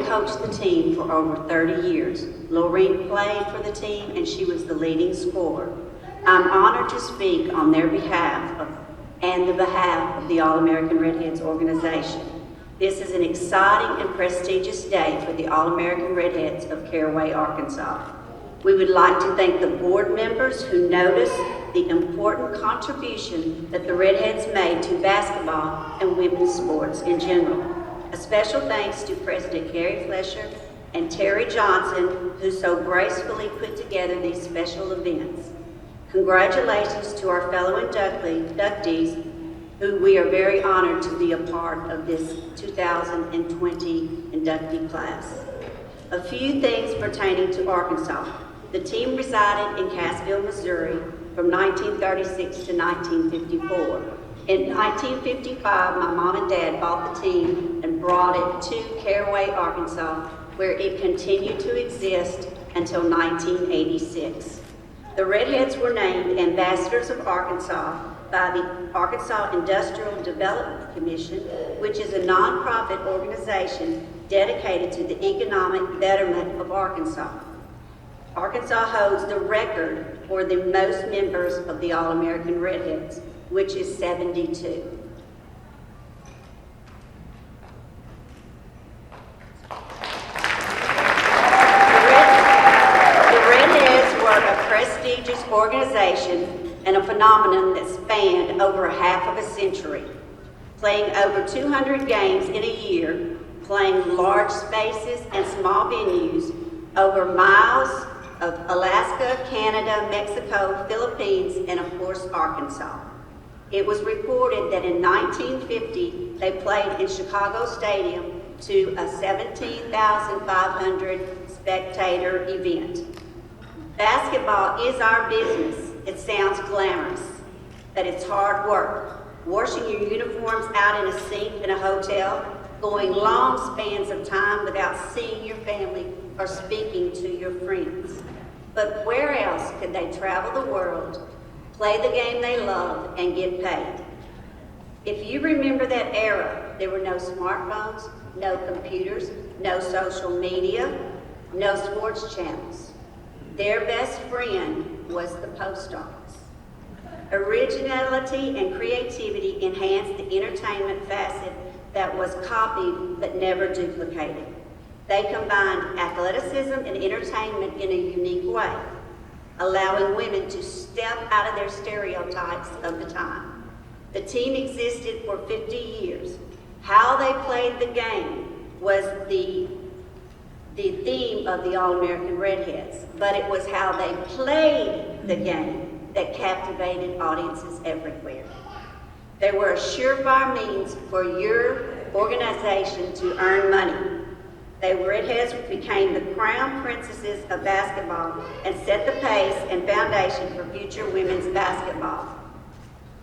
Lorene coached the team for over 30 years. Lorene played for the team and she was the leading scorer. I'm honored to speak on their behalf and the behalf of the All-American Redheads organization. This is an exciting and prestigious day for the All-American Redheads of Caraway, Arkansas. We would like to thank the board members who noticed the important contribution that the Redheads made to basketball and women's sports in general. A special thanks to President Carrie Flesher and Terry Johnson, who so gracefully put together these special events. Congratulations to our fellow inductees, who we are very honored to be a part of this 2020 inductee class. A few things pertaining to Arkansas. The team resided in Cassville, Missouri from 1936 to 1954. In 1955, my mom and dad bought the team and brought it to Caraway, Arkansas, where it continued to exist until 1986. The Redheads were named Ambassadors of Arkansas by the Arkansas Industrial Development Commission, which is a nonprofit organization dedicated to the economic betterment of Arkansas. Arkansas holds the record for the most members of the All-American Redheads, which is 72. The Redheads were a prestigious organization and a phenomenon that spanned over half of a century, playing over 200 games in a year, playing large spaces and small venues over miles of Alaska, Canada, Mexico, Philippines, and of course, Arkansas. It was reported that in 1950, they played in Chicago Stadium to a 17,500 spectator event. Basketball is our business. It sounds glamorous, but it's hard work. Washing your uniforms out in a sink in a hotel, going long spans of time without seeing your family or speaking to your friends. But where else could they travel the world, play the game they love, and get paid? If you remember that era, there were no smartphones, no computers, no social media, no sports channels. Their best friend was the post office. Originality and creativity enhanced the entertainment facet that was copied but never duplicated. They combined athleticism and entertainment in a unique way, allowing women to step out of their stereotypes of the time. The team existed for 50 years. How they played the game was the theme of the All-American Redheads, but it was how they played the game that captivated audiences everywhere. They were a surefire means for your organization to earn money. The Redheads became the crown princesses of basketball and set the pace and foundation for future women's basketball.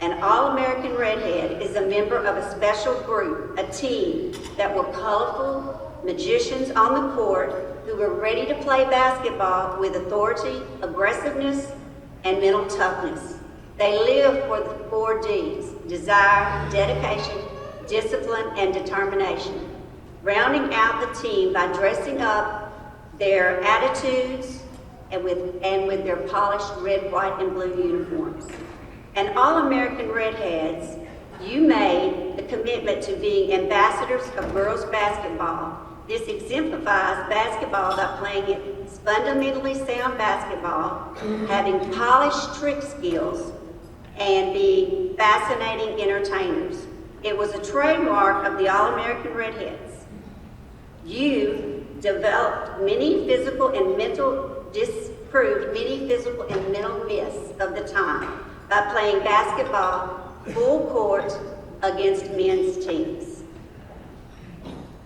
An All-American Redhead is a member of a special group, a team that were colorful magicians on the court who were ready to play basketball with authority, aggressiveness, and mental toughness. They live for the 4 Ds: desire, dedication, discipline, and determination. Rounding out the team by dressing up their attitudes and with their polished red, white, and blue uniforms. And All-American Redheads, you made the commitment to being ambassadors of girls basketball. This exemplifies basketball by playing its fundamentally sound basketball, having polished trick skills, and being fascinating entertainers. It was a trademark of the All-American Redheads. You disproved many physical and mental myths of the time by playing basketball full court against men's teams.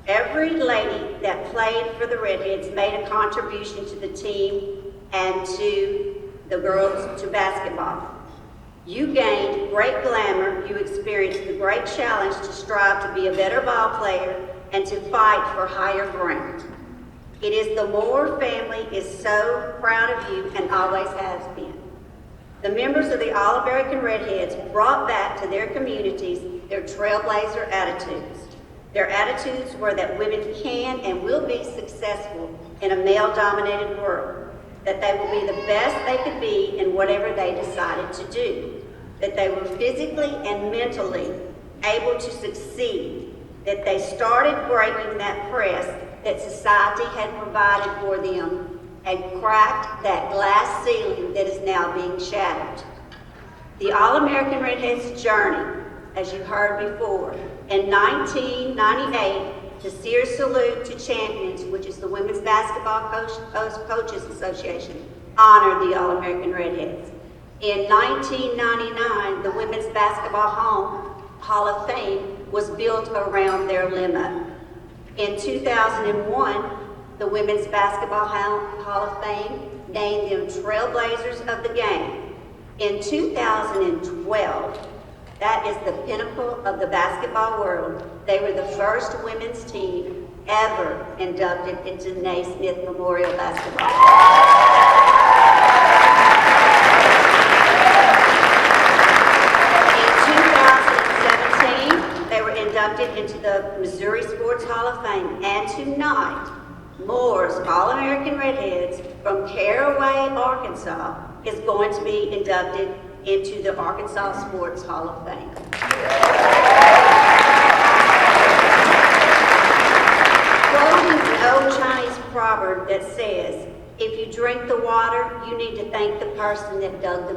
Every lady that played for the Redheads made a contribution to the team and to the girls to basketball. You gained great glamour. You experienced the great challenge to strive to be a better ball player and to fight for higher ground. It is the Moore family is so proud of you and always has been. The members of the All-American Redheads brought back to their communities their trailblazer attitudes. Their attitudes were that women can and will be successful in a male-dominated world, that they will be the best they could be in whatever they decided to do, that they were physically and mentally able to succeed, that they started breaking that press that society had provided for them and cracked that glass ceiling that is now being shattered. The All-American Redheads journey, as you heard before, in 1998, the Sears Salute to Champions, which is the Women's Basketball Coaches Association, honored the All-American Redheads. In 1999, the Women's Basketball Hall of Fame was built around their limo. In 2001, the Women's Basketball Hall of Fame named them Trailblazers of the Game. In 2012, that is the pinnacle of the basketball world, they were the first women's team ever inducted into Naismith Memorial Basketball. In 2017, they were inducted into the Missouri Sports Hall of Fame. And tonight, Moore's All-American Redheads from Caraway, Arkansas, is going to be inducted into the Arkansas Sports Hall of Fame. Quoting an old Chinese proverb that says, if you drink the water, you need to thank the person that dug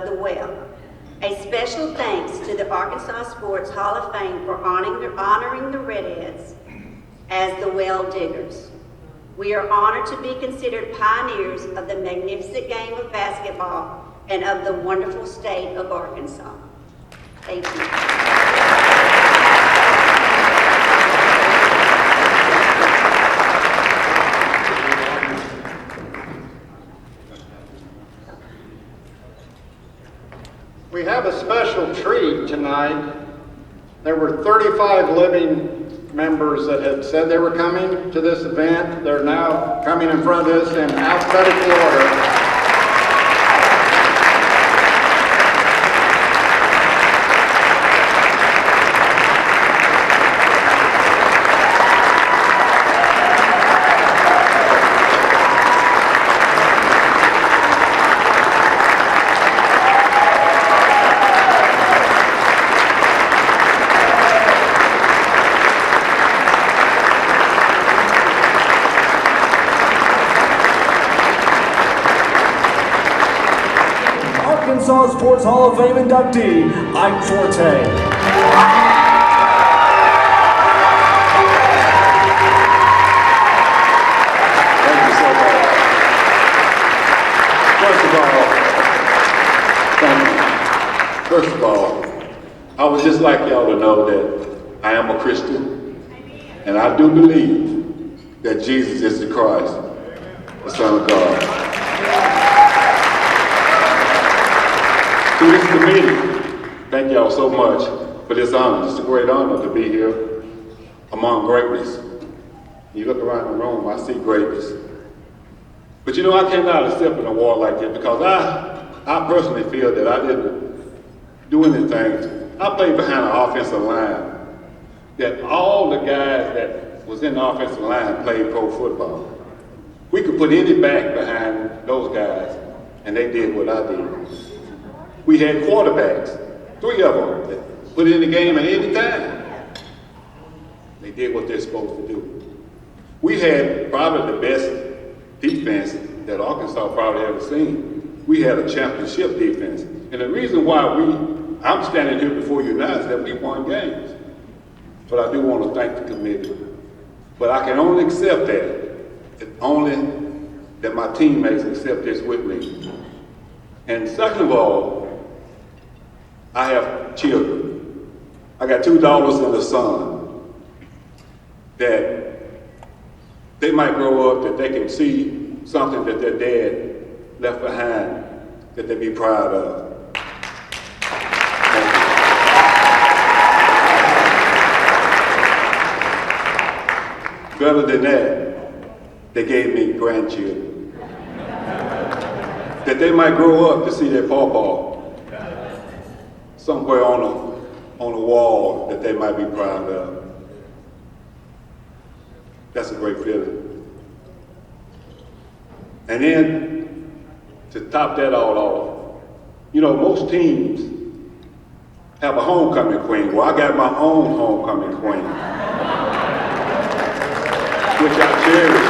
the well. A special thanks to the Arkansas Sports Hall of Fame for honoring the Redheads as the well diggers. We are honored to be considered pioneers of the magnificent game of basketball and of the wonderful state of Arkansas. Thank you. We have a special treat tonight. There were 35 living members that had said they were coming to this event. They're now coming in front of us in alphabetical order. Arkansas Sports Hall of Fame inductee, Ike Forte. Thank you so much. First of all, I would just like y'all to know that I am a Christian, and I do believe that Jesus is the Christ, the Son of God. To this committee, thank y'all so much for this honor. It's a great honor to be here among greatness. You look around the room, I see greatness. But you know, I cannot accept an award like this because I personally feel that I didn't do anything. I played behind an offensive line that all the guys that was in the offensive line played pro football. We could put any back behind those guys, and they did what I did. We had quarterbacks, 3 of them, that put in the game at any time. They did what they're supposed to do. We had probably the best defense that Arkansas probably ever seen. We had a championship defense. And the reason why I'm standing here before you now is that we won games. But I do want to thank the committee. But I can only accept only that my teammates accept this with me. And second of all, I have children. I got 2 daughters and a son that they might grow up that they can see something that their dad left behind that they be proud of. Better than that, they gave me grandchildren. That they might grow up to see their pawpaw somewhere on a wall that they might be proud of. That's a great feeling. And then, to top that all off, you know, most teams have a homecoming queen. Well, I got my own homecoming queen, which I cherish.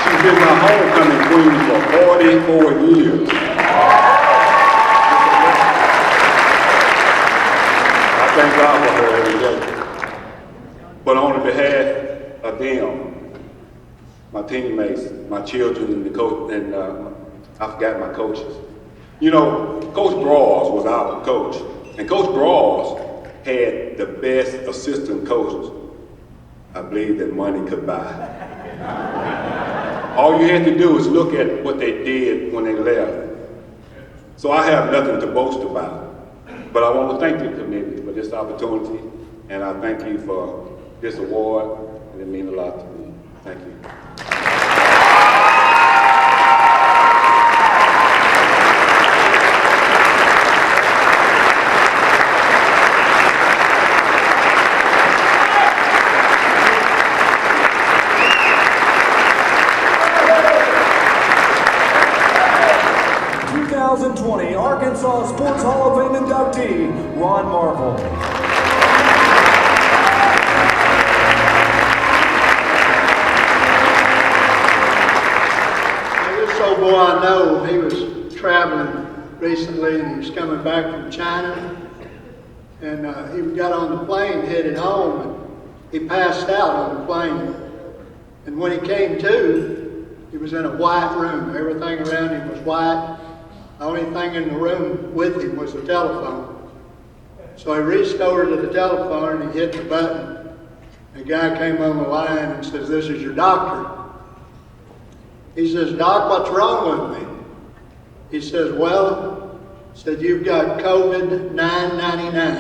She's been my homecoming queen for 44 years. I thank God for her every day. But on behalf of them, my teammates, my children, and the coach, and I forgot my coaches. You know, Coach Brawls was our coach, and Coach Brawls had the best assistant coaches, I believe, that money could buy. All you had to do is look at what they did when they left. So I have nothing to boast about. But I want to thank the committee for this opportunity, and I thank you for this award, and it means a lot to me. Thank you. Arkansas Sports Hall of Fame inductee, Ron Marvel. This old boy I know, he was traveling recently and he was coming back from China. And he got on the plane headed home and he passed out on the plane. And when he came to, he was in a white room. Everything around him was white. The only thing in the room with him was a telephone. So he reached over to the telephone and he hit the button. The guy came on the line and says, "This is your doctor." He says, "Doc, what's wrong with me?" He says, "Well," said, "you've got COVID 999.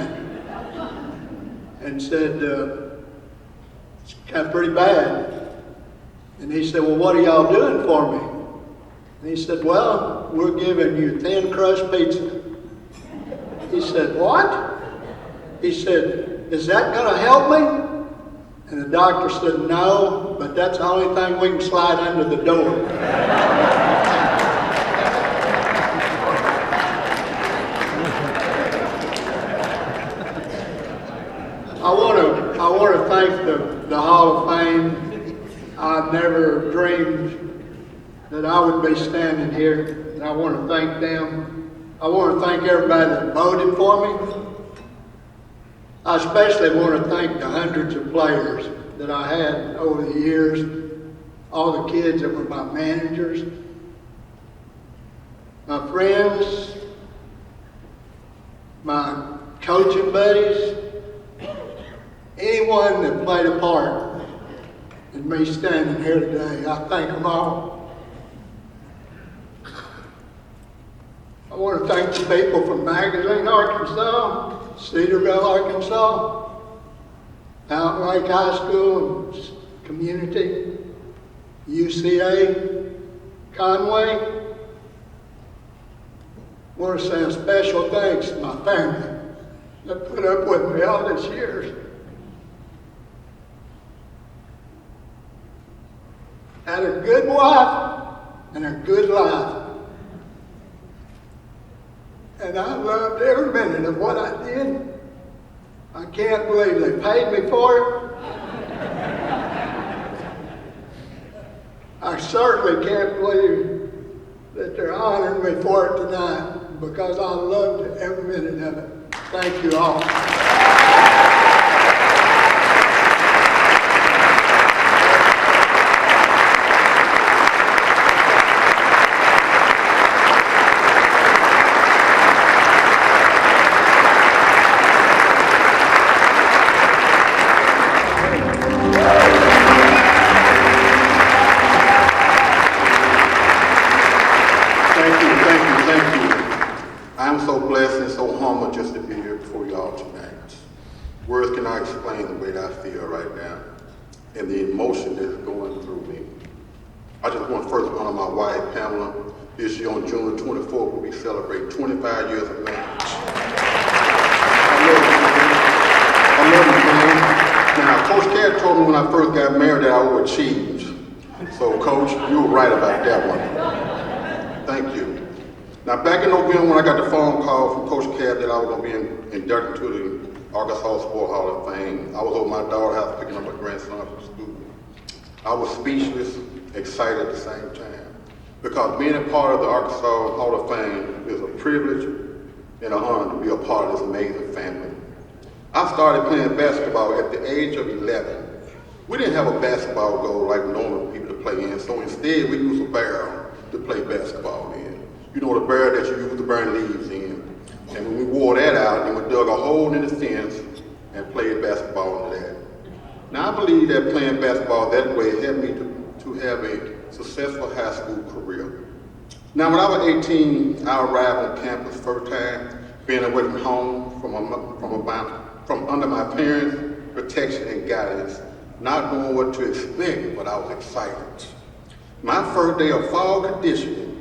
And said, "It's kind of pretty bad." And he said, "Well, what are y'all doing for me?" And he said, "Well, we're giving you thin crust pizza." He said, "What?" He said, "Is that going to help me?" And the doctor said, "No, but that's the only thing we can slide under the door." I want to thank the Hall of Fame. I never dreamed that I would be standing here, and I want to thank them. I want to thank everybody that voted for me. I especially want to thank the hundreds of players that I had over the years, all the kids that were my managers, my friends, my coaching buddies, anyone that played a part in me standing here today. I thank them all. I want to thank the people from Magazine, Arkansas, Cedarville, Arkansas, Mountain Lake High School and Community, UCA, Conway. I want to say a special thanks to my family that put up with me all these years. Had a good wife and a good life. And I loved every minute of what I did. I can't believe they paid me for it. I certainly can't believe that they're honoring me for it tonight because I loved every minute of it. Thank you all. And the emotion that's going through me. I just want to first honor my wife, Pamela. This year on June the 24th, we'll be celebrating 25 years of marriage. I love you, man. Now, Coach Cat told me when I first got married that I overachieved. So, Coach, you were right about that one. Thank you. Now, back in November when I got the phone call from Coach Cat that I was going to be inducted to the Arkansas Sport Hall of Fame, I was over my daughter's house picking up my grandson from school. I was speechless, excited at the same time, because being a part of the Arkansas Hall of Fame is a privilege and an honor to be a part of this amazing family. I started playing basketball at the age of 11. We didn't have a basketball goal like normal people to play in, so instead we used a barrel to play basketball in. You know, the barrel that you use to burn leaves in. And when we wore that out, then we dug a hole in the fence and played basketball into that. Now I believe that playing basketball that way helped me to have a successful high school career. Now when I was 18, I arrived on campus first time, being away from home, from under my parents' protection and guidance, not knowing what to expect, but I was excited. My first day of fall conditioning,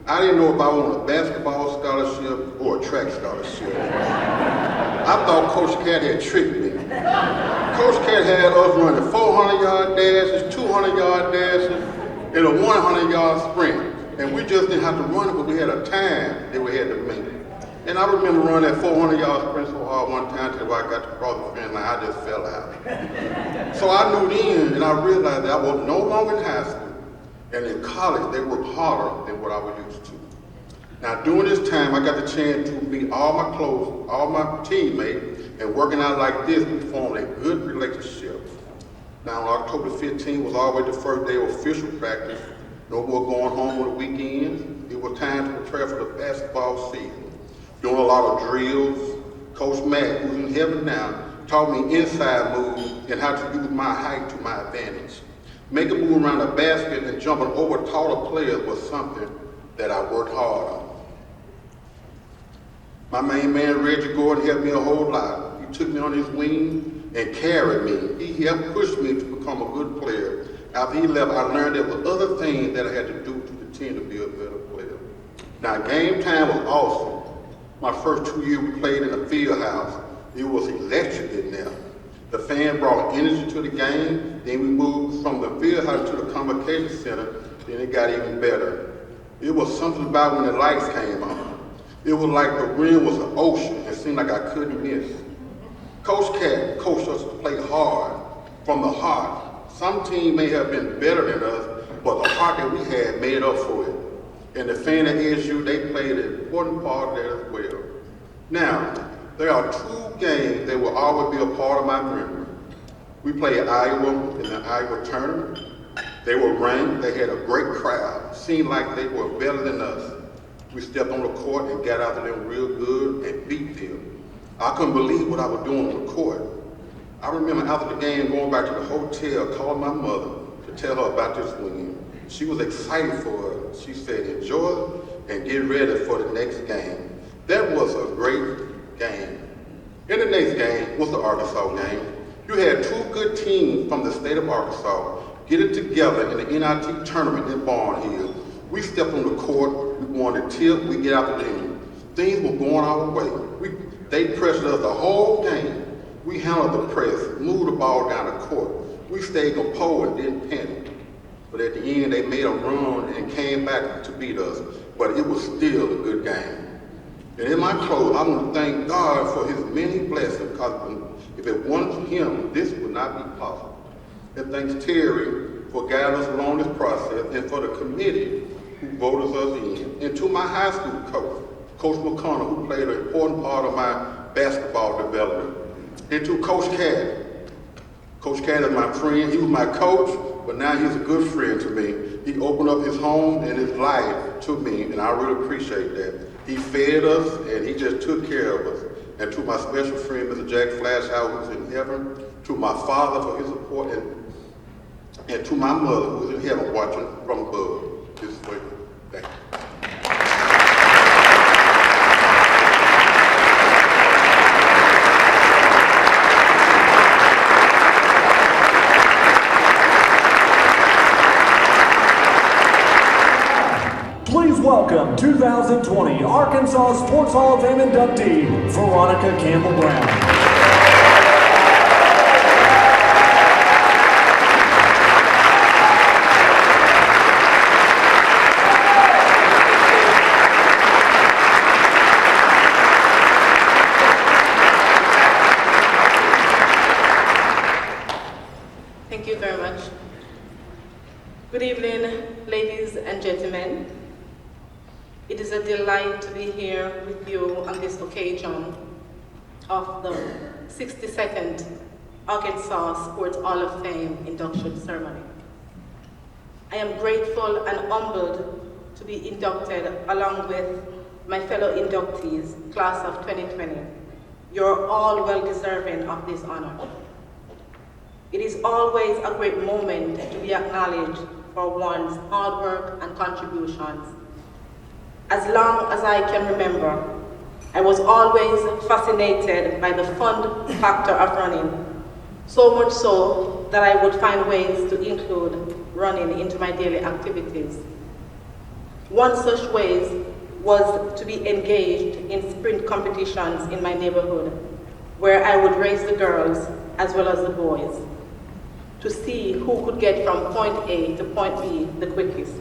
I didn't know if I was on a basketball scholarship or a track scholarship. I thought Coach Cat had tricked me. Coach Cat had us running 400-yard dashes, 200-yard dashes, and a 100-yard sprint. And we just didn't have to run it, but we had a time that we had to make. And I remember running that 400-yard sprint so hard one time till I got to cross the finish line, I just fell out. So I knew then, and I realized that I was no longer in high school. And in college, they worked harder than what I was used to. Now, during this time, I got the chance to meet all my teammates, and working out like this, we formed a good relationship. Now, on October 15th was always the first day of official practice. No more going home on the weekends. It was time to prepare for the basketball season. Doing a lot of drills. Coach Matt, who's in heaven now, taught me inside moves and how to use my height to my advantage. Making a move around the basket and jumping over taller players was something that I worked hard on. My main man, Reggie Gordon, helped me a whole lot. He took me on his wing and carried me. He helped push me to become a good player. After he left, I learned there were other things that I had to do to continue to be a better player. Now, game time was awesome. My first 2 years we played in the field house. It was electric in there. The fan brought energy to the game. Then we moved from the field house to the convocation center. Then it got even better. It was something about when the lights came on. It was like the rim was an ocean. It seemed like I couldn't miss. Coach Cat coached us to play hard, from the heart. Some teams may have been better than us, but the heart that we had made up for it. And the fan at SU, they played an important part there as well. Now, there are two games that will always be a part of my memory. We played Iowa in the Iowa tournament. They were ranked, they had a great crowd. Seemed like they were better than us. We stepped on the court and got after them real good and beat them. I couldn't believe what I was doing on the court. I remember after the game going back to the hotel, calling my mother to tell her about this win. She was excited for us. She said, enjoy it and get ready for the next game. That was a great game. In the next game was the Arkansas game. You had two good teams from the state of Arkansas getting together in the NIT tournament in Barn Hill. We stepped on the court, we won the tip, we get out the game. Things were going our way. They pressured us the whole game. We handled the press, moved the ball down the court. We stayed composed and didn't panic. But at the end, they made a run and came back to beat us. But it was still a good game. And in my close, I want to thank God for his many blessings, because if it wasn't for him, this would not be possible. And thanks Terry for guiding us along this process, and for the committee who voted us in. And to my high school coach, Coach McConnell, who played an important part of my basketball development. And to Coach Cat. Coach Cat is my friend. He was my coach, but now he's a good friend to me. He opened up his home and his life to me, and I really appreciate that. He fed us, and he just took care of us. And to my special friend, Mr. Jack Flashhouse, who's in heaven, to my father for his support, and to my mother, who's in heaven watching from above. This is way. Thank you. Please welcome 2020 Arkansas Sports Hall of Fame inductee, Veronica Campbell Brown. Good evening, ladies and gentlemen. It is a delight to be here with you on this occasion of the 62nd Arkansas Sports Hall of Fame induction ceremony. I am grateful and humbled to be inducted along with my fellow inductees, class of 2020. You're all well deserving of this honor. It is always a great moment to be acknowledged for one's hard work and contributions. As long as I can remember, I was always fascinated by the fun factor of running, so much so that I would find ways to include running into my daily activities. One such ways was to be engaged in sprint competitions in my neighborhood, where I would race the girls as well as the boys, to see who could get from point A to point B the quickest.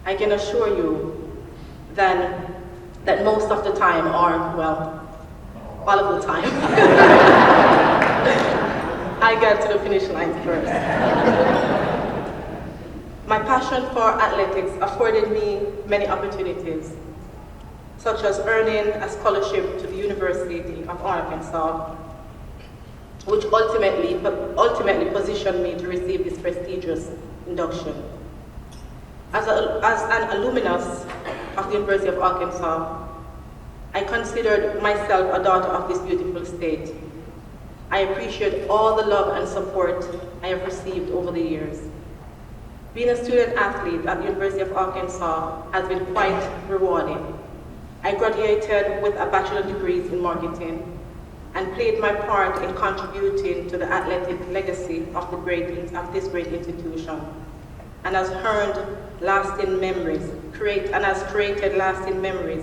I can assure you that most of the time, or well, all of the time, I got to the finish line first. My passion for athletics afforded me many opportunities, such as earning a scholarship to the University of Arkansas, which ultimately positioned me to receive this prestigious induction. As an alumnus of the University of Arkansas, I considered myself a daughter of this beautiful state. I appreciate all the love and support I have received over the years. Being a student athlete at the University of Arkansas has been quite rewarding. I graduated with a bachelor's degree in marketing and played my part in contributing to the athletic legacy of this great institution, and has earned lasting memories, created lasting memories,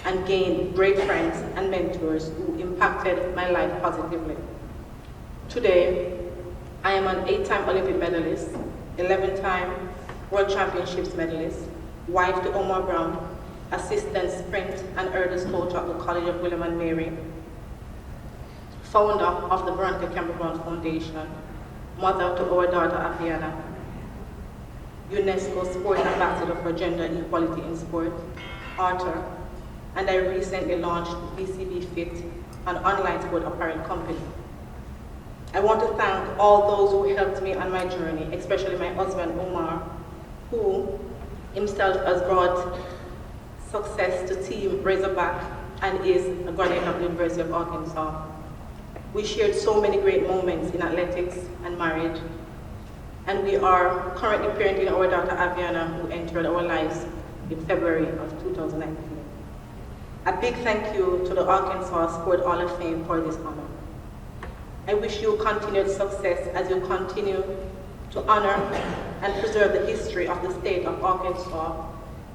and gained great friends and mentors who impacted my life positively. Today, I am an 8-time Olympic medalist, 11-time World Championships medalist, wife to Omar Brown, assistant sprint and hurdles coach at the College of William and Mary, founder of the Veronica Campbell Foundation, mother to our daughter Aviana, UNESCO Sport Ambassador for Gender Equality in Sport, author, and I recently launched BCB Fit, an online sport apparel company. I want to thank all those who helped me on my journey, especially my husband Omar, who himself has brought success to Team Razorback and is a graduate of the University of Arkansas. We shared so many great moments in athletics and marriage, and we are currently parenting our daughter Aviana, who entered our lives in February of 2019. A big thank you to the Arkansas Sport Hall of Fame for this honor. I wish you continued success as you continue to honor and preserve the history of the state of Arkansas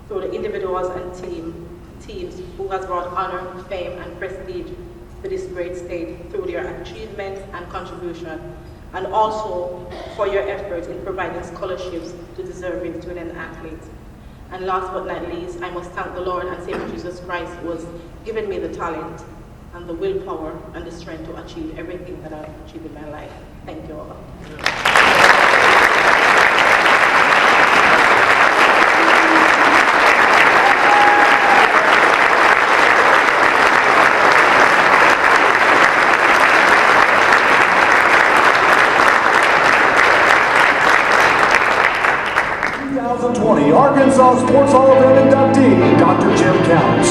through the individuals and teams who has brought honor, fame, and prestige to this great state through their achievements and contribution, and also for your efforts in providing scholarships to deserving student athletes. And last but not least, I must thank the Lord and Savior Jesus Christ, who has given me the talent and the willpower and the strength to achieve everything that I've achieved in my life. Thank you all. 2020 Arkansas Sports Hall of Fame inductee, Dr. Jim Counts.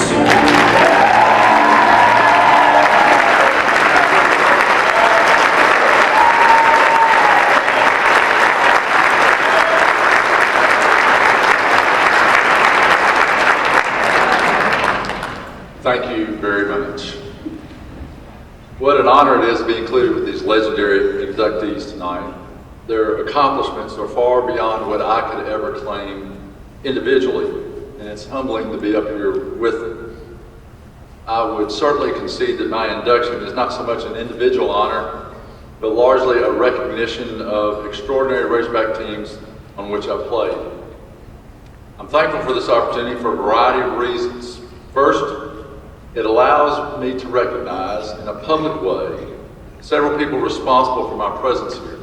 Thank you very much. What an honor it is to be included with these legendary inductees tonight. Their accomplishments are far beyond what I could ever claim individually, and it's humbling to be up here with them. I would certainly concede that my induction is not so much an individual honor, but largely a recognition of extraordinary Razorback teams on which I've played. I'm thankful for this opportunity for a variety of reasons. First, it allows me to recognize in a public way several people responsible for my presence here.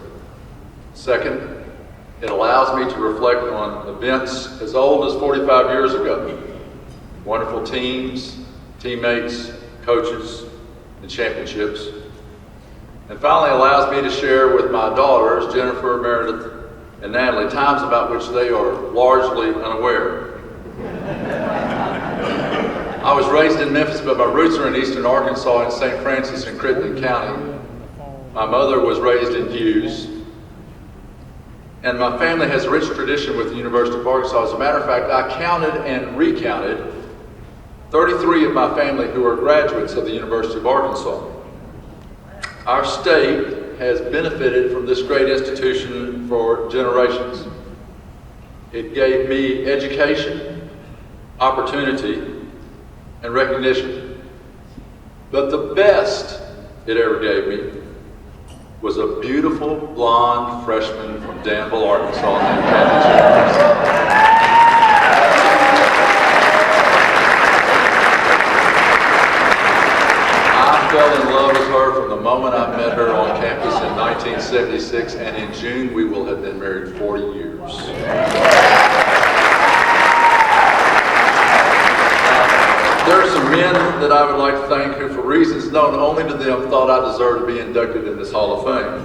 Second, It allows me to reflect on events as old as 45 years ago. Wonderful teams, teammates, coaches, and championships. And finally allows me to share with my daughters, Jennifer, Meredith, and Natalie, times about which they are largely unaware. I was raised in Memphis, but my roots are in eastern Arkansas in St. Francis and Crittenden County. My mother was raised in Hughes. And my family has a rich tradition with the University of Arkansas. As a matter of fact, I counted and recounted 33 of my family who are graduates of the University of Arkansas. Our state has benefited from this great institution for generations. It gave me education, opportunity, and recognition. But the best it ever gave me was a beautiful blonde freshman from Danville, Arkansas named Campbell. I fell in love with her from the moment I met her on campus in 1976, and in June we will have been married 40 years. There are some men that I would like to thank who, for reasons known only to them, thought I deserved to be inducted in this Hall of Fame.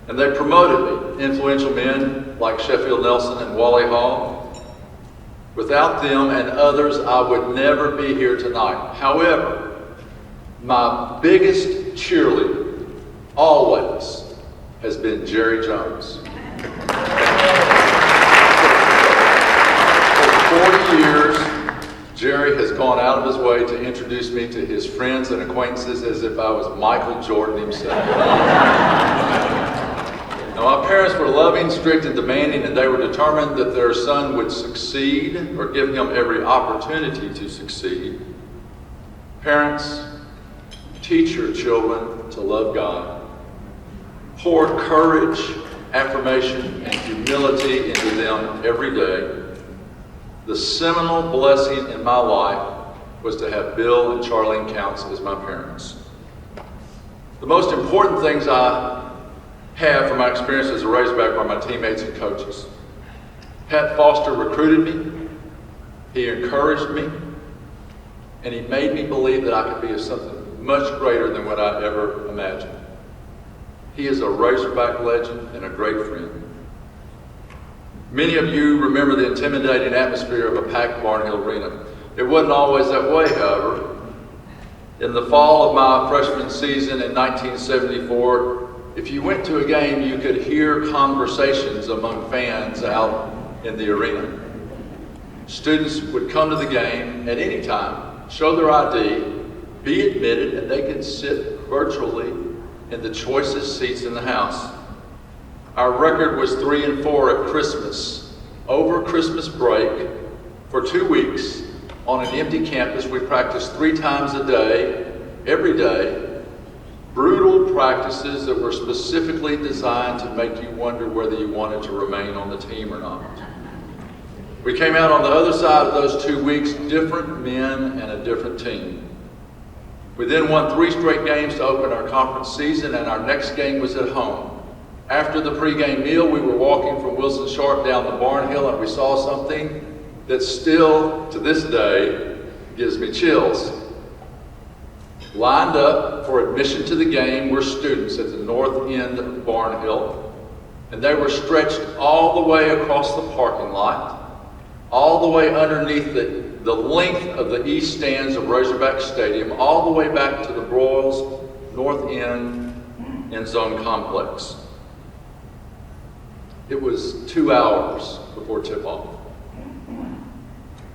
And they promoted me, influential men like Sheffield Nelson and Wally Hall. Without them and others, I would never be here tonight. However, my biggest cheerleader, always, has been Jerry Jones. For 40 years, Jerry has gone out of his way to introduce me to his friends and acquaintances as if I was Michael Jordan himself. Now, my parents were loving, strict, and demanding, and they were determined that their son would succeed or give him every opportunity to succeed. Parents, teach your children to love God. Pour courage, affirmation, and humility into them every day. The seminal blessing in my life was to have Bill and Charlene Counts as my parents. The most important things I have from my experience as a Razorback are my teammates and coaches. Pat Foster recruited me, he encouraged me, and he made me believe that I could be something much greater than what I ever imagined. He is a Razorback legend and a great friend. Many of you remember the intimidating atmosphere of a packed Barnhill Arena. It wasn't always that way, however. In the fall of my freshman season in 1974, if you went to a game, you could hear conversations among fans out in the arena. Students would come to the game at any time, show their ID, be admitted, and they could sit virtually in the choicest seats in the house. Our record was 3-4 at Christmas. Over Christmas break, for 2 weeks, on an empty campus, we practiced 3 times a day, every day. Brutal practices that were specifically designed to make you wonder whether you wanted to remain on the team or not. We came out on the other side of those 2 weeks, different men and a different team. We then won 3 straight games to open our conference season, and our next game was at home. After the pregame meal, we were walking from Wilson Sharp down the Barnhill, and we saw something that still, to this day, gives me chills. Lined up for admission to the game were students at the north end of Barnhill, and they were stretched all the way across the parking lot, all the way underneath the length of the east stands of Razorback Stadium, all the way back to the Broyles North End End Zone Complex. It was 2 hours before tip-off.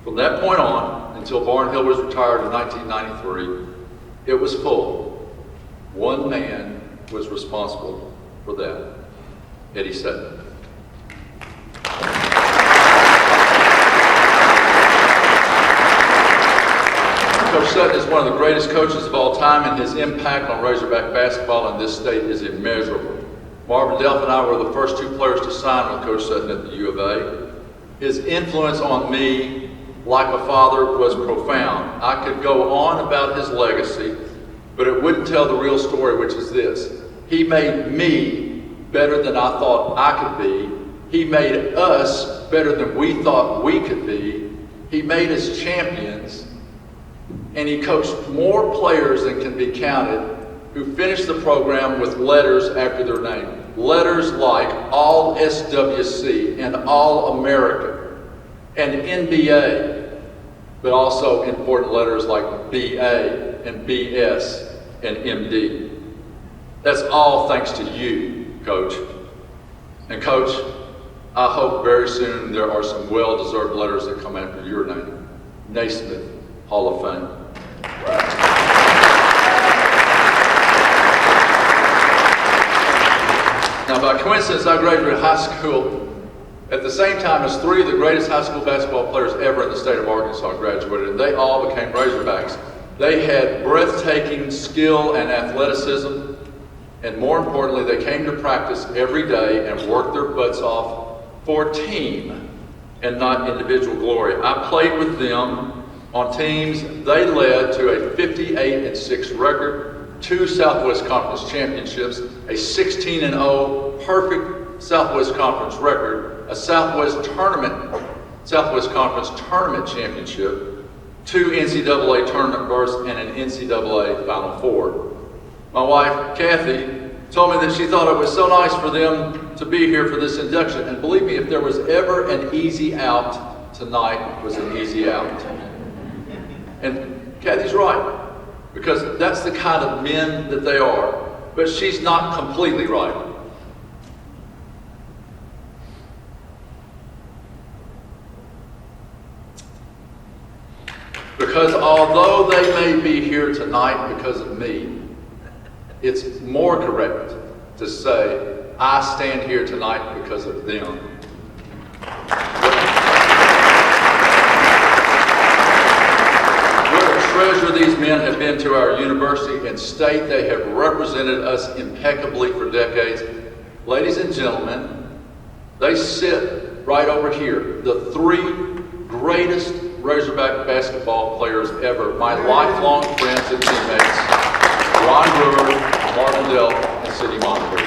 From that point on, until Barnhill was retired in 1993, it was full. One man was responsible for that, Eddie Sutton. Coach Sutton is one of the greatest coaches of all time, and his impact on Razorback basketball in this state is immeasurable. Marvin Delph and I were the first 2 players to sign with Coach Sutton at the U of A. His influence on me, like a father, was profound. I could go on about his legacy, but it wouldn't tell the real story, which is this. He made me better than I thought I could be He made us better than we thought we could be. He made us champions. And he coached more players than can be counted who finished the program with letters after their name. Letters like All SWC and All American and NBA, but also important letters like BA and BS and MD. That's all thanks to you, Coach. And Coach, I hope very soon there are some well-deserved letters that come after your name. Naismith Hall of Fame. Now, by coincidence, I graduated high school at the same time as three of the greatest high school basketball players ever in the state of Arkansas graduated, and they all became Razorbacks. They had breathtaking skill and athleticism, and more importantly, they came to practice every day and worked their butts off for team and not individual glory. I played with them on teams. They led to a 58-6 record, 2 Southwest Conference championships, a 16-0 perfect Southwest Conference record, a Southwest Conference tournament championship, 2 NCAA tournament berths, and an NCAA Final Four. My wife, Kathy, told me that she thought it was so nice for them to be here for this induction. And believe me, if there was ever an easy out, tonight was an easy out. And Kathy's right, because that's the kind of men that they are. But she's not completely right. Because although they may be here tonight because of me, it's more correct to say, I stand here tonight because of them. What a treasure these men have been to our university and state. They have represented us impeccably for decades. Ladies and gentlemen, they sit right over here, the 3 greatest Razorback basketball players ever, my lifelong friends and teammates, Ron Brewer, Marvin Dell, and Sidney Montefiore.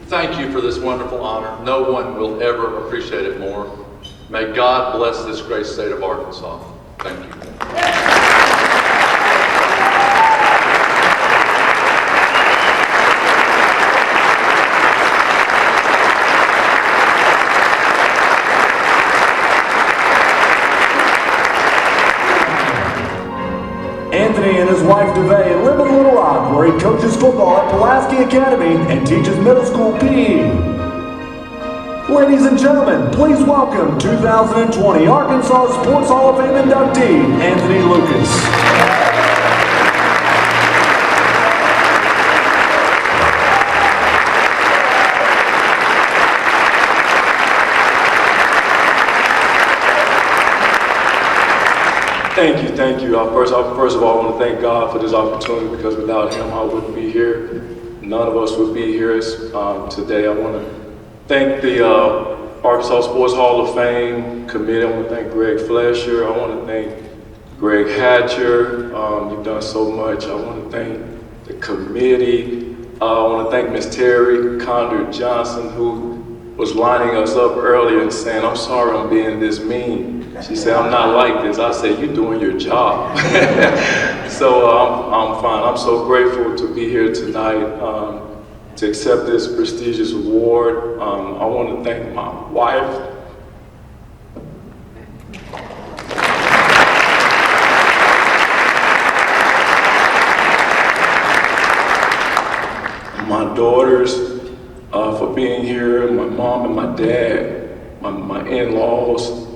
Thank you for this wonderful honor. No one will ever appreciate it more. May God bless this great state of Arkansas. Thank you. Anthony and his wife DeVay live in Little Rock, where he coaches football at Pulaski Academy and teaches middle school PE. Ladies and gentlemen, please welcome 2020 Arkansas Sports Hall of Fame inductee, Anthony Lucas. Thank you. First of all, I want to thank God for this opportunity, because without Him, I wouldn't be here. None of us would be here today. I want to thank the Arkansas Sports Hall of Fame committee. I want to thank Greg Flesher. I want to thank Greg Hatcher. You've done so much. I want to thank the committee. I want to thank Ms. Terry Condor Johnson, who was lining us up earlier and saying, "I'm sorry I'm being this mean." She said, "I'm not like this." I said, "You're doing your job." So I'm fine. I'm so grateful to be here tonight to accept this prestigious award. I want to thank my wife. My daughters for being here, my mom and my dad, my in-laws.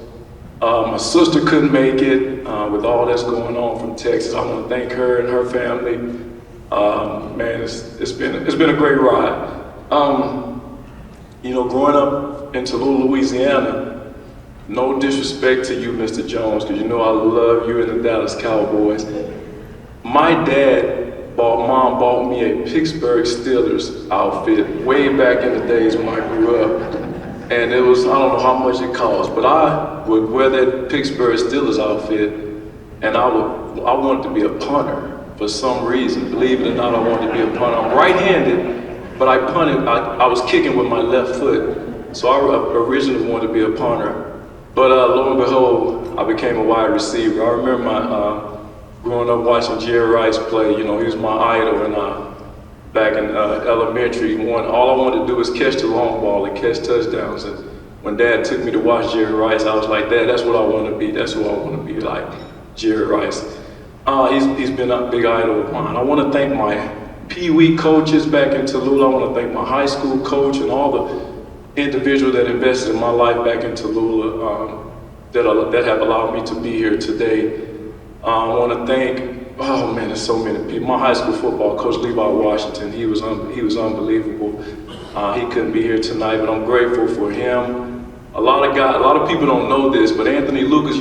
My sister couldn't make it with all that's going on from Texas. I want to thank her and her family. Man, it's been a great ride. Growing up in Tallulah, Louisiana, no disrespect to you, Mr. Jones, because you know I love you and the Dallas Cowboys. My mom bought me a Pittsburgh Steelers outfit way back in the days when I grew up. and it was, I don't know how much it cost, but I would wear that Pittsburgh Steelers outfit, and I wanted to be a punter for some reason. Believe it or not, I wanted to be a punter. I'm right-handed, but I punted, I was kicking with my left foot, so I originally wanted to be a punter. But lo and behold, I became a wide receiver. I remember growing up watching Jerry Rice play. You know, he was my idol, and back in elementary, all I wanted to do was catch the long ball and catch touchdowns. And when Dad took me to watch Jerry Rice, I was like, Dad, that's what I want to be. That's who I want to be like, Jerry Rice. He's been a big idol of mine. I want to thank my Pee Wee coaches back in Tallulah. I want to thank my high school coach and all the individuals that invested in my life back in Tallulah that have allowed me to be here today. I want to thank, oh man, there's so many people. My high school football coach, Levi Washington, he was unbelievable. He couldn't be here tonight, but I'm grateful for him. A lot of people don't know this, but Anthony Lucas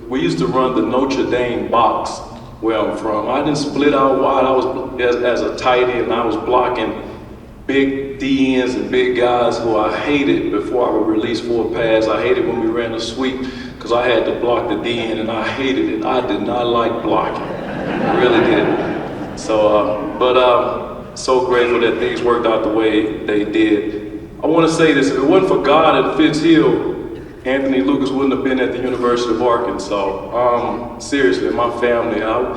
we used to run the Notre Dame box where I'm from. I didn't split out wide. I was as a tight end, and I was blocking big DNs and big guys who I hated before I would release for a pass. I hated when we ran a sweep because I had to block the DN, and I hated it. I did not like blocking. I really did. So, so grateful that things worked out the way they did. I want to say this: if it wasn't for God at Fitz Hill, Anthony Lucas wouldn't have been at the University of Arkansas. Seriously, my family, I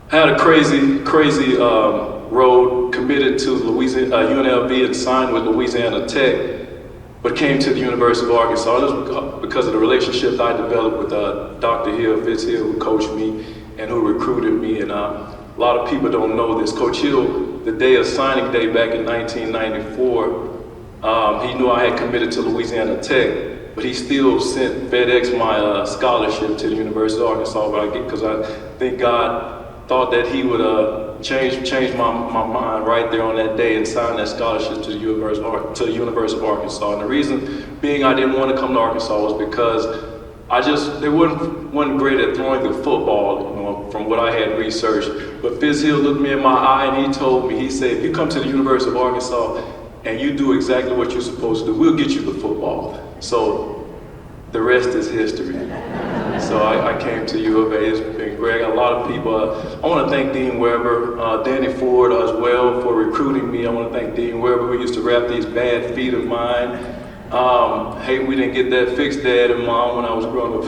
had a crazy road, committed to UNLV and signed with Louisiana Tech, but came to the University of Arkansas. This was because of the relationship I developed with Dr. Hill, Fitz Hill, who coached me and who recruited me. And a lot of people don't know this. Coach Hill, the day of signing day back in 1994, he knew I had committed to Louisiana Tech, but he still sent FedEx my scholarship to the University of Arkansas because I think God thought that he would change my mind right there on that day and sign that scholarship to the University of Arkansas. And the reason being I didn't want to come to Arkansas was because they wasn't great at throwing the football, you know, from what I had researched. But Fitz Hill looked me in my eye and he told me, he said, if you come to the University of Arkansas and you do exactly what you're supposed to do, we'll get you the football. So the rest is history. So I came to U of A. It's been great. A lot of people. I want to thank Dean Weber, Danny Ford as well for recruiting me. I want to thank Dean Weber, who used to wrap these bad feet of mine. Hey, we didn't get that fixed, Dad and Mom, when I was growing up.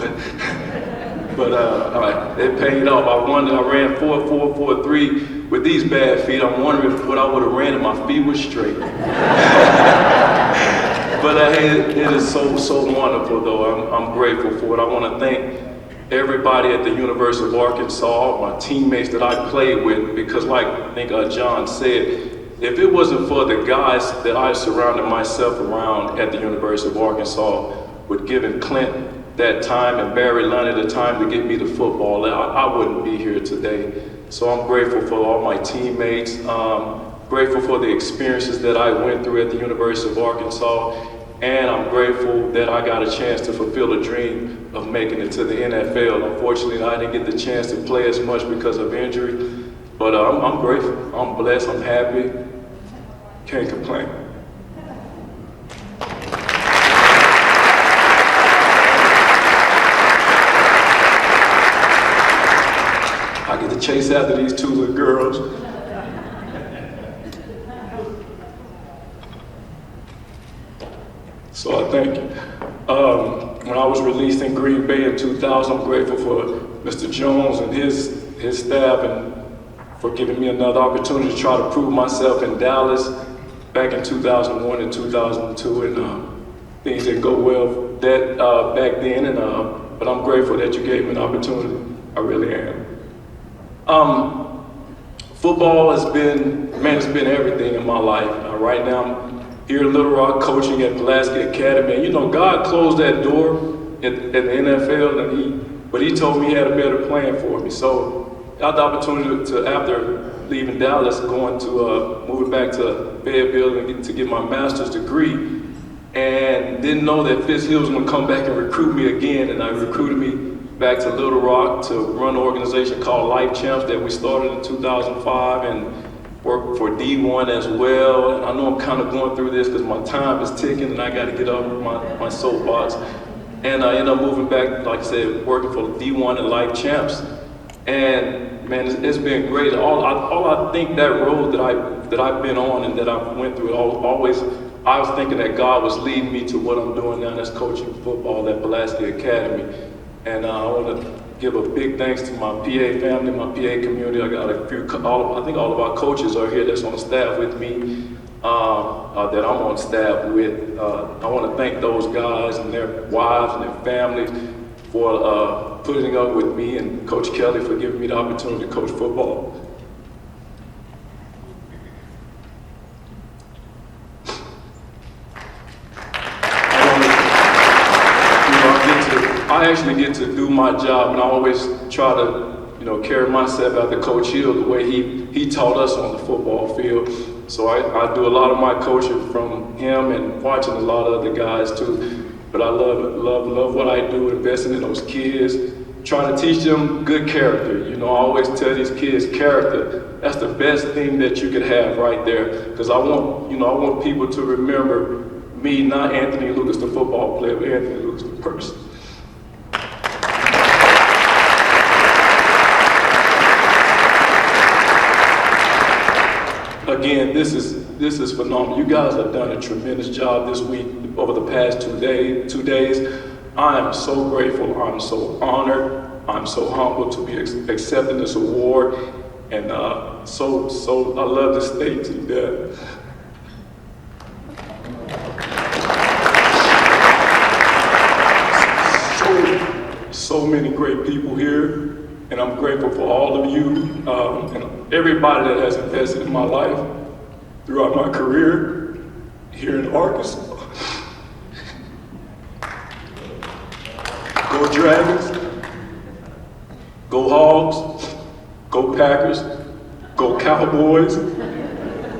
But all right, it paid off. I ran 4.43 with these bad feet. I'm wondering what I would have ran if my feet were straight. But hey, it is so wonderful, though. I'm grateful for it. I want to thank everybody at the University of Arkansas, my teammates that I played with, because like I think John said, if it wasn't for the guys that I surrounded myself around at the University of Arkansas, with giving Clint that time and Barry Lundy the time to get me to football, I wouldn't be here today. So I'm grateful for all my teammates. Grateful for the experiences that I went through at the University of Arkansas, and I'm grateful that I got a chance to fulfill the dream of making it to the NFL. Unfortunately, I didn't get the chance to play as much because of injury, but I'm grateful, I'm blessed, I'm happy, can't complain. I get to chase after these two little girls. So I thank you. When I was released in Green Bay in 2000, I'm grateful for Mr. Jones and his staff and for giving me another opportunity to try to prove myself in Dallas back in 2001 and 2002. And things didn't go well back then, but I'm grateful that you gave me an opportunity. I really am. Football has been everything in my life. Right now, I'm here in Little Rock coaching at Pulaski Academy. And you know, God closed that door at the NFL, but he told me he had a better plan for me. So I had the opportunity to, after leaving Dallas, moving back to Fayetteville and to get my master's degree, and didn't know that Fitz Hill was gonna come back and recruit me again, and I recruited me back to Little Rock to run an organization called Life Champs that we started in 2005, and work for D1 as well. And I know I'm kind of going through this because my time is ticking and I got to get off my soapbox. And I ended up moving back, like I said, working for D1 and Life Champs. And man, it's been great. All I think that road that I've been on and that I went through, always I was thinking that God was leading me to what I'm doing now, that's coaching football at Pulaski Academy. And I want to give a big thanks to my PA family, my PA community. I got a few, I think all of our coaches are here that's on staff with me, that I'm on staff with. I want to thank those guys and their wives and their families for putting up with me, and Coach Kelly for giving me the opportunity to coach football. I actually get to do my job, and I always try to, carry myself after Coach Hill the way he taught us on the football field. So I do a lot of my coaching from him and watching a lot of other guys too. But I love what I do, investing in those kids, trying to teach them good character. I always tell these kids character. That's the best thing that you could have right there. Because I want people to remember me, not Anthony Lucas, the football player, but Anthony Lucas, the person. Again, this is phenomenal. You guys have done a tremendous job this week over the past 2 days. I am so grateful. I'm so honored. I'm so humbled to be accepting this award, and so I love this state to death. So many great people here, and I'm grateful for all of you and everybody that has invested in my life throughout my career here in Arkansas. Go Dragons, go Hogs, go Packers, go Cowboys,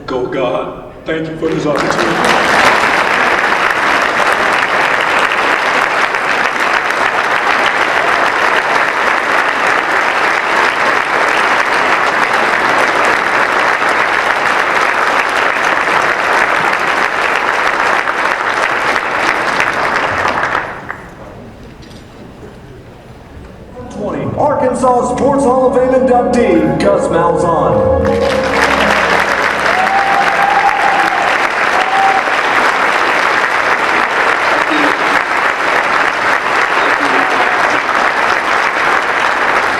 go God. Thank you for this opportunity. Arkansas Sports Hall of Fame inductee, Gus Malzahn.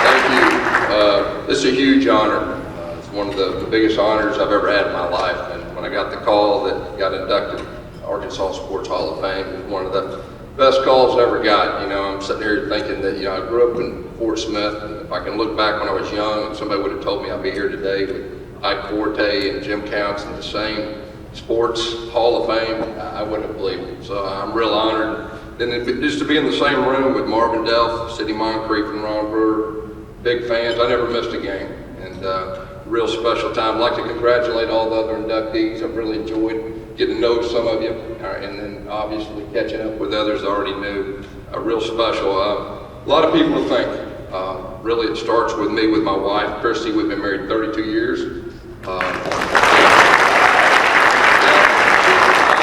Thank you. This is a huge honor. It's one of the biggest honors I've ever had in my life. And when I got the call that got inducted to Arkansas Sports Hall of Fame, it was one of the best calls I ever got. I'm sitting here thinking that, I grew up in Fort Smith, and if I can look back when I was young, and somebody would have told me I'd be here today with Ike Forte and Jim Counts in the same sports Hall of Fame, I wouldn't have believed it. So I'm real honored. Then just to be in the same room with Marvin Delph, Sidney Moncrief, and Ron Brewer, big fans. I never missed a game, and real special time. I'd like to congratulate all the other inductees. I've really enjoyed getting to know some of you, and then obviously catching up with others I already knew. Real special. A lot of people to thank. Really, it starts with me, with my wife, Christy. We've been married 32 years. I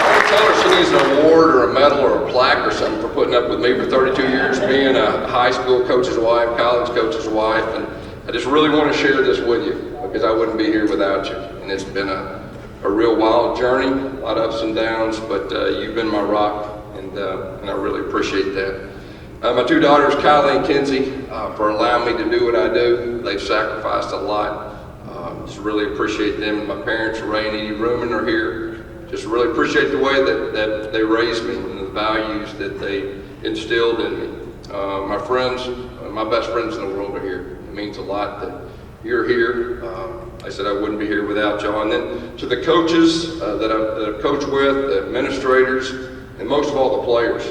always tell her she needs an award or a medal or a plaque or something for putting up with me for 32 years, being a high school coach's wife, college coach's wife, and I just really want to share this with you because I wouldn't be here without you. And it's been a real wild journey, a lot of ups and downs, but you've been my rock, and I really appreciate that. My two daughters, Kylie and Kinsey, for allowing me to do what I do. They've sacrificed a lot. Just really appreciate them. My parents, Ray and Edie Ruman, are here. Just really appreciate the way that they raised me and the values that they instilled in me. My friends, my best friends in the world are here. It means a lot that you're here. I said I wouldn't be here without y'all. And then to the coaches that I've coached with, the administrators, and most of all the players.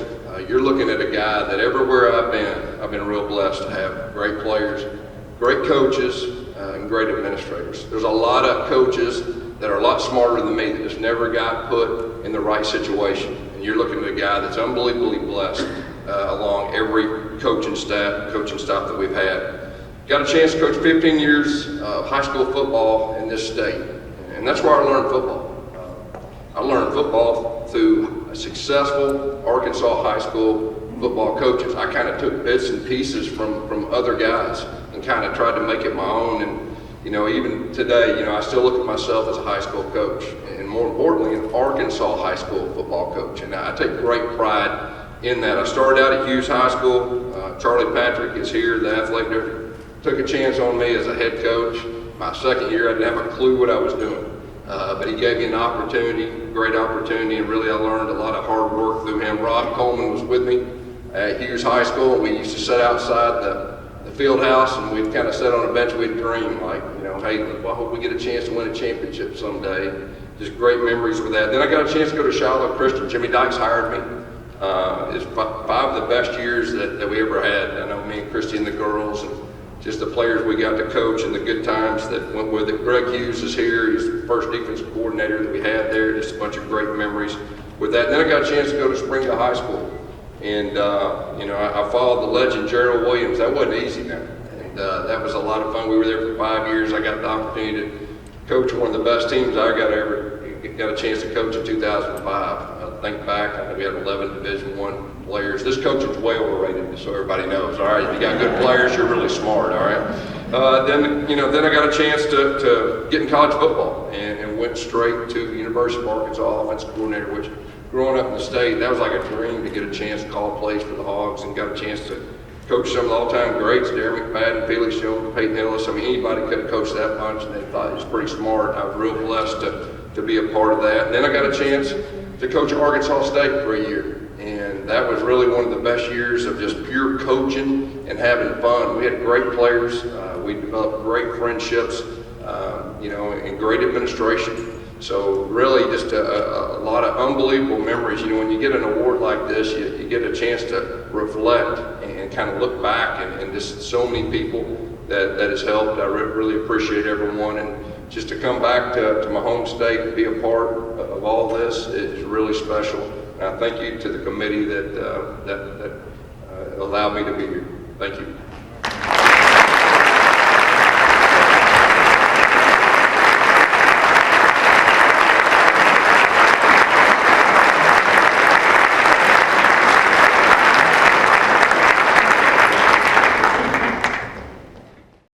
You're looking at a guy that everywhere I've been real blessed to have great players, great coaches, and great administrators. There's a lot of coaches that are a lot smarter than me that just never got put in the right situation. And you're looking at a guy that's unbelievably blessed along every coaching staff that we've had. Got a chance to coach 15 years of high school football in this state. And that's where I learned football. I learned football through successful Arkansas high school football coaches. I kind of took bits and pieces from other guys and kind of tried to make it my own. And, you know, even today, you know, I still look at myself as a high school coach, and more importantly, an Arkansas high school football coach. And I take great pride in that. I started out at Hughes High School. Charlie Patrick is here, the athletic director, took a chance on me as a head coach. My second year, I didn't have a clue what I was doing. But he gave me an opportunity, great opportunity, and really I learned a lot of hard work through him. Rob Coleman was with me at Hughes High School. We used to sit outside the field house, and we'd kind of sit on a bench, we'd dream, like, you know, hey, well, I hope we get a chance to win a championship someday. Just great memories with that. Then I got a chance to go to Shiloh Christian. Jimmy Dykes hired me. It's 5 of the best years that we ever had. I know me and Christy and the girls, and just the players we got to coach and the good times that went with it. Greg Hughes is here. He's the first defensive coordinator that we had there. Just a bunch of great memories with that. And then I got a chance to go to Springdale High School. And, you know, I followed the legend, Gerald Williams. That wasn't easy, man. And that was a lot of fun. We were there for 5 years. I got the opportunity to coach one of the best teams I got a chance to coach in 2005. I think back, we had 11 Division I players. This coach is way overrated, just so everybody knows. All right, if you got good players, you're really smart. All right. Then I got a chance to get in college football and went straight to University of Arkansas offensive coordinator. Which, growing up in the state, that was like a dream to get a chance to call plays for the Hogs, and got a chance to coach some of the all-time greats, Darren McFadden, Felix Jones, Peyton Hillis. I mean, anybody could have coached that bunch, and they thought he was pretty smart. I was real blessed to be a part of that. And then I got a chance to coach at Arkansas State for a year. And that was really one of the best years of just pure coaching and having fun. We had great players. We developed great friendships, you know, and great administration. So really just a lot of unbelievable memories. You know, when you get an award like this, you get a chance to reflect and kind of look back, and just so many people that has helped. I really appreciate everyone. And just to come back to my home state and be a part of all this is really special. And I thank you to the committee that allowed me to be here. Thank you.